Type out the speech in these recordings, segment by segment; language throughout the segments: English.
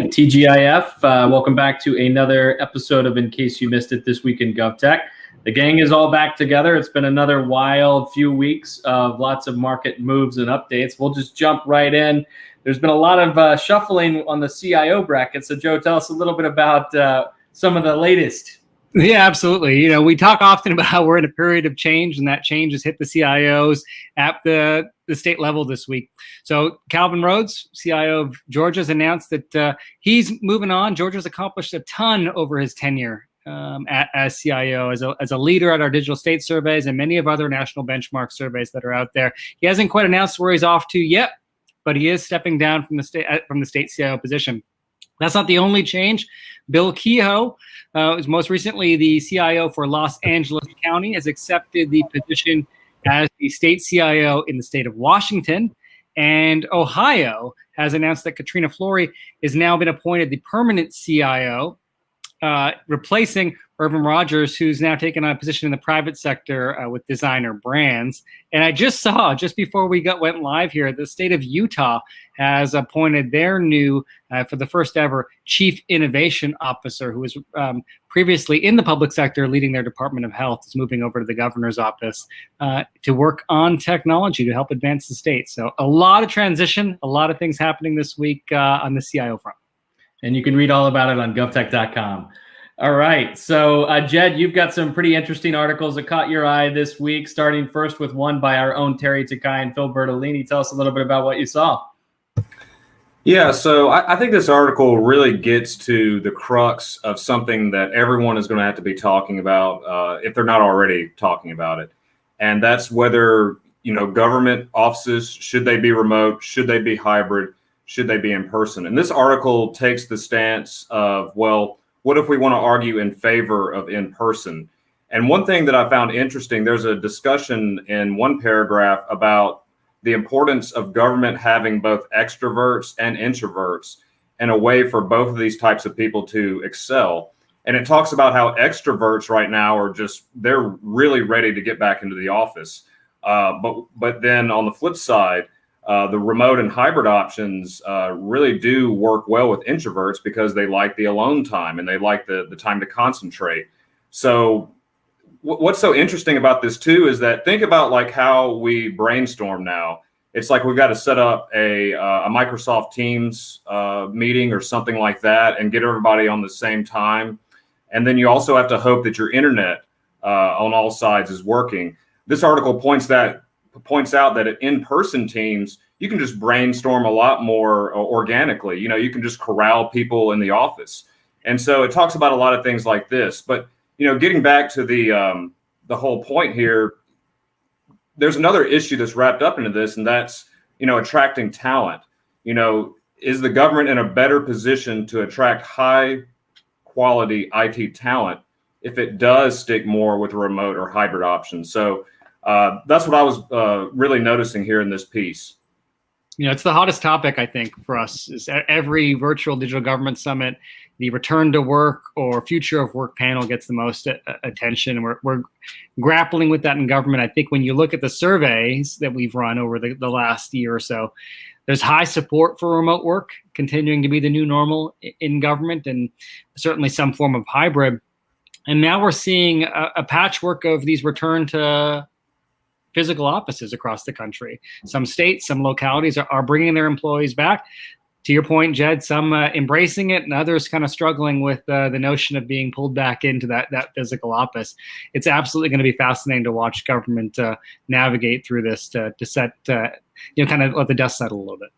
right, TGIF, welcome back to another episode of In Case You Missed It This Week in GovTech. The gang is all back together. It's been another wild few weeks of lots of market moves and updates. We'll just jump right in. There's been a lot of shuffling on the CIO bracket. So, Joe, tell us a little bit about some of the latest. Yeah, absolutely. You know, we talk often about how we're in a period of change, and that change has hit the CIOs at the state level this week. So Calvin Rhodes, CIO of Georgia, has announced that he's moving on. Georgia's accomplished a ton over his tenure as CIO, as a leader at our digital state surveys and many of other national benchmark surveys that are out there. He hasn't quite announced where he's off to yet, but he is stepping down from the state CIO position. That's not the only change. Bill Kehoe, was most recently the CIO for Los Angeles County, has accepted the position as the state CIO in the state of Washington. And Ohio has announced that Katrina Flory has now been appointed the permanent CIO, replacing Irvin Rogers, who's now taken on a position in the private sector with Designer Brands. And I just saw, just before we went live here, the state of Utah has appointed their new, for the first ever, Chief Innovation Officer, who was previously in the public sector leading their Department of Health, is moving over to the governor's office to work on technology to help advance the state. So a lot of transition, a lot of things happening this week on the CIO front. And you can read all about it on govtech.com. All right. So, Jed, you've got some pretty interesting articles that caught your eye this week, starting first with one by our own Terry Takai and Phil Bertolini. Tell us a little bit about what you saw. Yeah, so I think this article really gets to the crux of something that everyone is going to have to be talking about if they're not already talking about it. And that's whether, government offices, should they be remote? Should they be hybrid? Should they be in person? And this article takes the stance of, well, what if we want to argue in favor of in person? And one thing that I found interesting, there's a discussion in one paragraph about the importance of government having both extroverts and introverts and a way for both of these types of people to excel. And it talks about how extroverts right now are they're really ready to get back into the office. But then on the flip side, the remote and hybrid options really do work well with introverts because they like the alone time and they like the time to concentrate. So what's so interesting about this too is that think about like how we brainstorm now. It's like we've got to set up a Microsoft Teams meeting or something like that and get everybody on the same time. And then you also have to hope that your internet on all sides is working. This article points out that at in-person teams, you can just brainstorm a lot more organically. You can just corral people in the office. And so it talks about a lot of things like this. But, getting back to the whole point here, there's another issue that's wrapped up into this, and that's, attracting talent. Is the government in a better position to attract high-quality IT talent if it does stick more with remote or hybrid options? So that's what I was really noticing here in this piece. It's the hottest topic, I think, for us. Is every virtual digital government summit, the return to work or future of work panel gets the most attention. We're grappling with that in government. I think when you look at the surveys that we've run over the last year or so, there's high support for remote work continuing to be the new normal in government, and certainly some form of hybrid. And now we're seeing a patchwork of these return to physical offices across the country. Some states, some localities are bringing their employees back. To your point, Jed, some embracing it and others kind of struggling with the notion of being pulled back into that physical office. It's absolutely going to be fascinating to watch government navigate through this to set, kind of let the dust settle a little bit.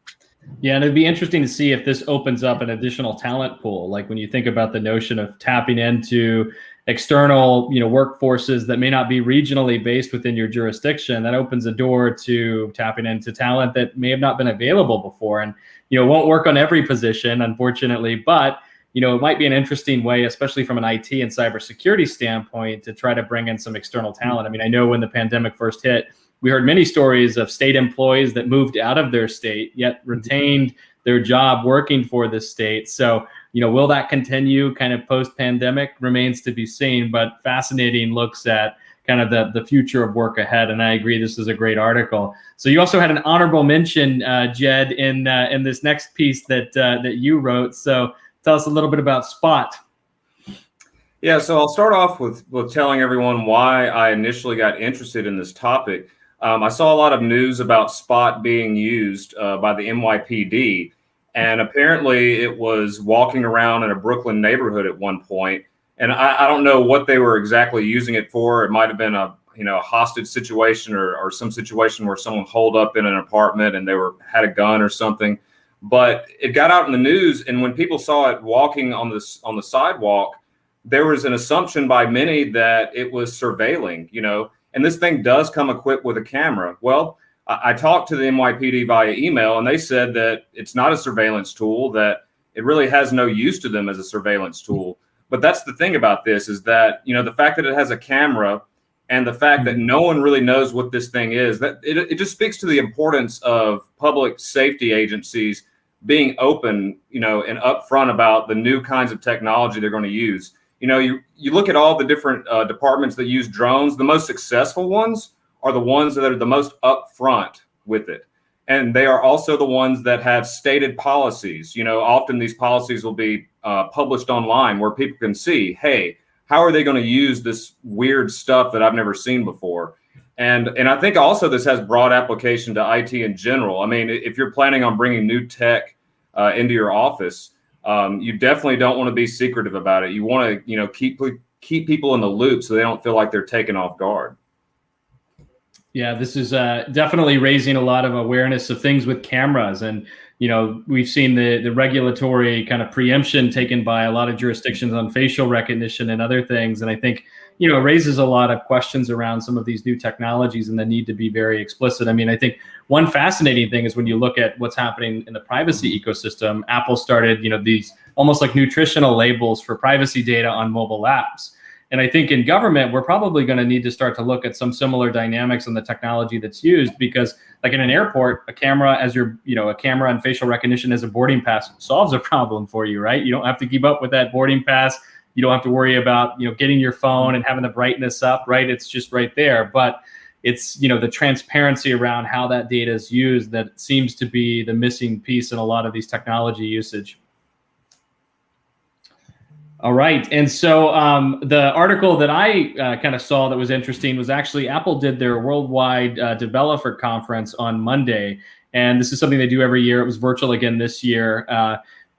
Yeah, and it'd be interesting to see if this opens up an additional talent pool. Like when you think about the notion of tapping into external, workforces that may not be regionally based within your jurisdiction, that opens a door to tapping into talent that may have not been available before. And, it won't work on every position, unfortunately, but, it might be an interesting way, especially from an IT and cybersecurity standpoint, to try to bring in some external talent. I mean, I know when the pandemic first hit, we heard many stories of state employees that moved out of their state, yet retained their job working for the state. So, will that continue kind of post-pandemic remains to be seen, but fascinating looks at kind of the future of work ahead. And I agree, this is a great article. So you also had an honorable mention, Jed, in this next piece that you wrote. So tell us a little bit about Spot. Yeah, so I'll start off with telling everyone why I initially got interested in this topic. I saw a lot of news about Spot being used by the NYPD, and apparently it was walking around in a Brooklyn neighborhood at one point. And I don't know what they were exactly using it for. It might have been a hostage situation or some situation where someone holed up in an apartment and they had a gun or something. But it got out in the news, and when people saw it walking on the sidewalk, there was an assumption by many that it was surveilling, and this thing does come equipped with a camera. Well, I talked to the NYPD via email, and they said that it's not a surveillance tool, that it really has no use to them as a surveillance tool. But that's the thing about this, is that, the fact that it has a camera and the fact that no one really knows what this thing is, that it just speaks to the importance of public safety agencies being open, and upfront about the new kinds of technology they're going to use. You look at all the different departments that use drones. The most successful ones are the ones that are the most upfront with it. And they are also the ones that have stated policies. Often these policies will be published online where people can see, hey, how are they going to use this weird stuff that I've never seen before? And I think also this has broad application to IT in general. I mean, if you're planning on bringing new tech into your office, you definitely don't want to be secretive about it. You want to, keep people in the loop so they don't feel like they're taken off guard. Yeah, this is definitely raising a lot of awareness of things with cameras. And, we've seen the regulatory kind of preemption taken by a lot of jurisdictions on facial recognition and other things. And I think, it raises a lot of questions around some of these new technologies and the need to be very explicit. I mean, I think one fascinating thing is when you look at what's happening in the privacy ecosystem, Apple started, these almost like nutritional labels for privacy data on mobile apps. And I think in government, we're probably going to need to start to look at some similar dynamics in the technology that's used, because like in an airport, a camera a camera and facial recognition as a boarding pass solves a problem for you, right? You don't have to keep up with that boarding pass. You don't have to worry about, getting your phone and having the brightness up, right? It's just right there. But it's, the transparency around how that data is used that seems to be the missing piece in a lot of these technology usage. All right. And so the article that I kind of saw that was interesting was actually Apple did their worldwide developer conference on Monday. And this is something they do every year. It was virtual again this year.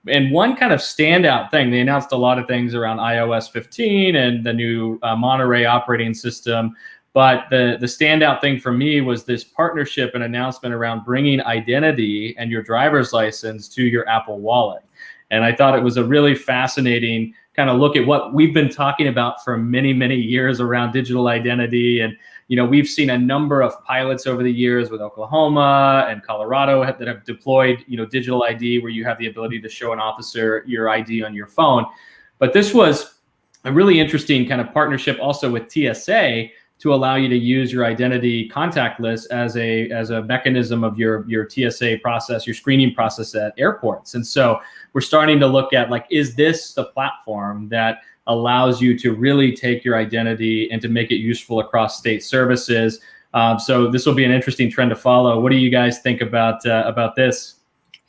And one kind of standout thing, they announced a lot of things around iOS 15 and the new Monterey operating system. But the standout thing for me was this partnership and announcement around bringing identity and your driver's license to your Apple Wallet. And I thought it was a really fascinating kind of look at what we've been talking about for many, many years around digital identity. And, we've seen a number of pilots over the years with Oklahoma and Colorado that have deployed, digital ID, where you have the ability to show an officer your ID on your phone. But this was a really interesting kind of partnership also with TSA to allow you to use your identity contact list as a mechanism of your TSA process, your screening process at airports. And so we're starting to look at, like, is this the platform that allows you to really take your identity and to make it useful across state services? So this will be an interesting trend to follow. What do you guys think about this?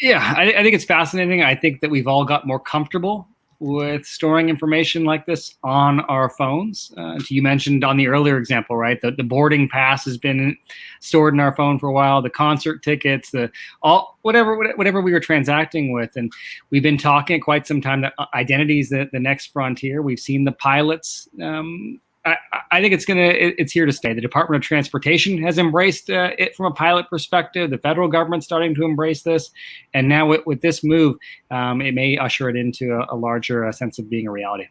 Yeah, I think it's fascinating. I think that we've all got more comfortable with storing information like this on our phones. You mentioned on the earlier example, right? The boarding pass has been stored in our phone for a while. The concert tickets, whatever we were transacting with, and we've been talking quite some time that identity is the next frontier. We've seen the pilots. I think it's here to stay. The Department of Transportation has embraced it from a pilot perspective. The federal government's starting to embrace this, and now with this move, it may usher it into a larger sense of being a reality.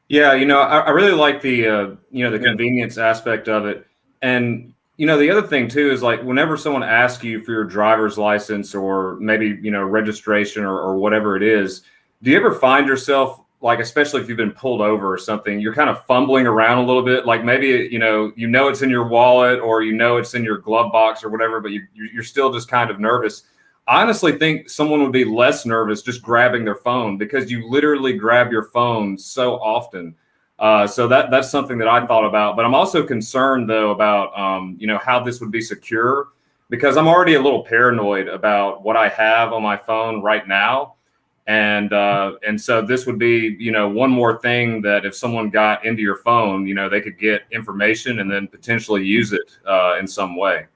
Yeah, I really like the convenience aspect of it, and the other thing too is, like, whenever someone asks you for your driver's license or maybe registration or whatever it is, do you ever find yourself, like, especially if you've been pulled over or something, you're kind of fumbling around a little bit, like maybe, it's in your wallet or it's in your glove box or whatever, but you're still just kind of nervous. I honestly think someone would be less nervous just grabbing their phone, because you literally grab your phone so often. So that's something that I thought about. But I'm also concerned, though, about how this would be secure, because I'm already a little paranoid about what I have on my phone right now. And so this would be, one more thing that if someone got into your phone, they could get information and then potentially use it in some way.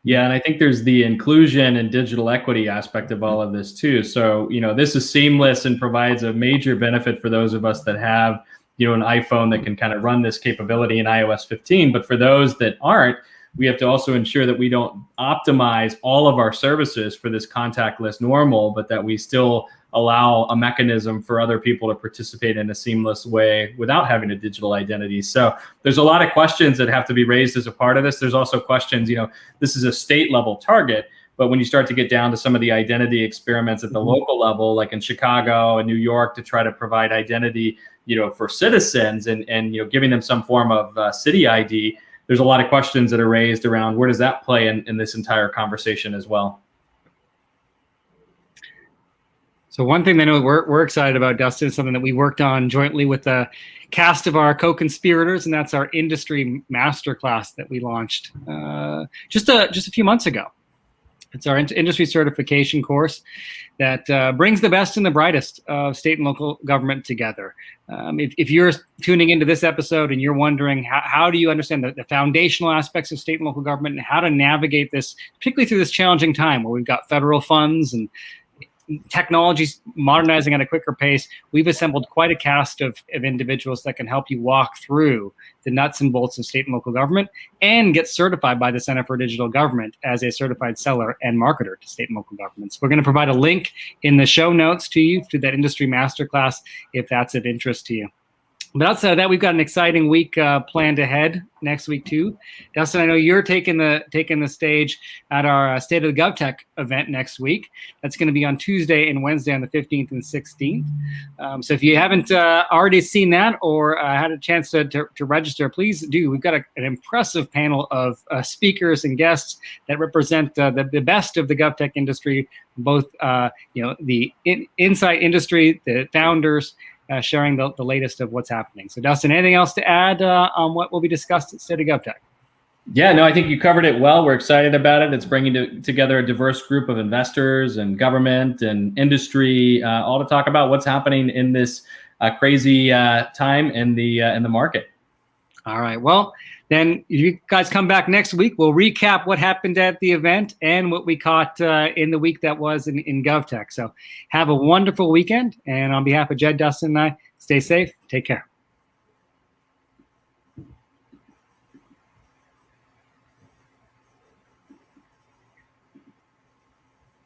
Yeah, and I think there's the inclusion and digital equity aspect of all of this too. So, this is seamless and provides a major benefit for those of us that have, an iPhone that can kind of run this capability in iOS 15. But for those that aren't, we have to also ensure that we don't optimize all of our services for this contactless normal, but that we still allow a mechanism for other people to participate in a seamless way without having a digital identity. So there's a lot of questions that have to be raised as a part of this. There's also questions, this is a state level target, but when you start to get down to some of the identity experiments at the local level, like in Chicago and New York, to try to provide identity, for citizens and giving them some form of city ID, there's a lot of questions that are raised around where does that play in this entire conversation as well. So one thing I know we're excited about, Dustin, is something that we worked on jointly with the cast of our co-conspirators, and that's our industry masterclass that we launched just a few months ago. It's our industry certification course that brings the best and the brightest of state and local government together. If you're tuning into this episode and you're wondering how do you understand the foundational aspects of state and local government and how to navigate this, particularly through this challenging time where we've got federal funds and technology's modernizing at a quicker pace, we've assembled quite a cast of individuals that can help you walk through the nuts and bolts of state and local government and get certified by the Center for Digital Government as a certified seller and marketer to state and local governments. We're going to provide a link in the show notes to you to that industry masterclass if that's of interest to you. But outside of that, we've got an exciting week planned ahead next week too. Dustin, I know you're taking the stage at our State of the GovTech event next week. That's going to be on Tuesday and Wednesday on the 15th and 16th. So if you haven't already seen that or had a chance to register, please do. We've got an impressive panel of speakers and guests that represent the best of the GovTech industry, both the inside industry, the founders, sharing the latest of what's happening. So Dustin, anything else to add on what will be discussed at State of GovTech? Yeah, no, I think you covered it well. We're excited about it. It's bringing together a diverse group of investors and government and industry, all to talk about what's happening in this crazy time in the market. All right. Well, then you guys come back next week. We'll recap what happened at the event and what we caught in the week that was in GovTech. So have a wonderful weekend. And on behalf of Jed, Dustin, and I, stay safe. Take care.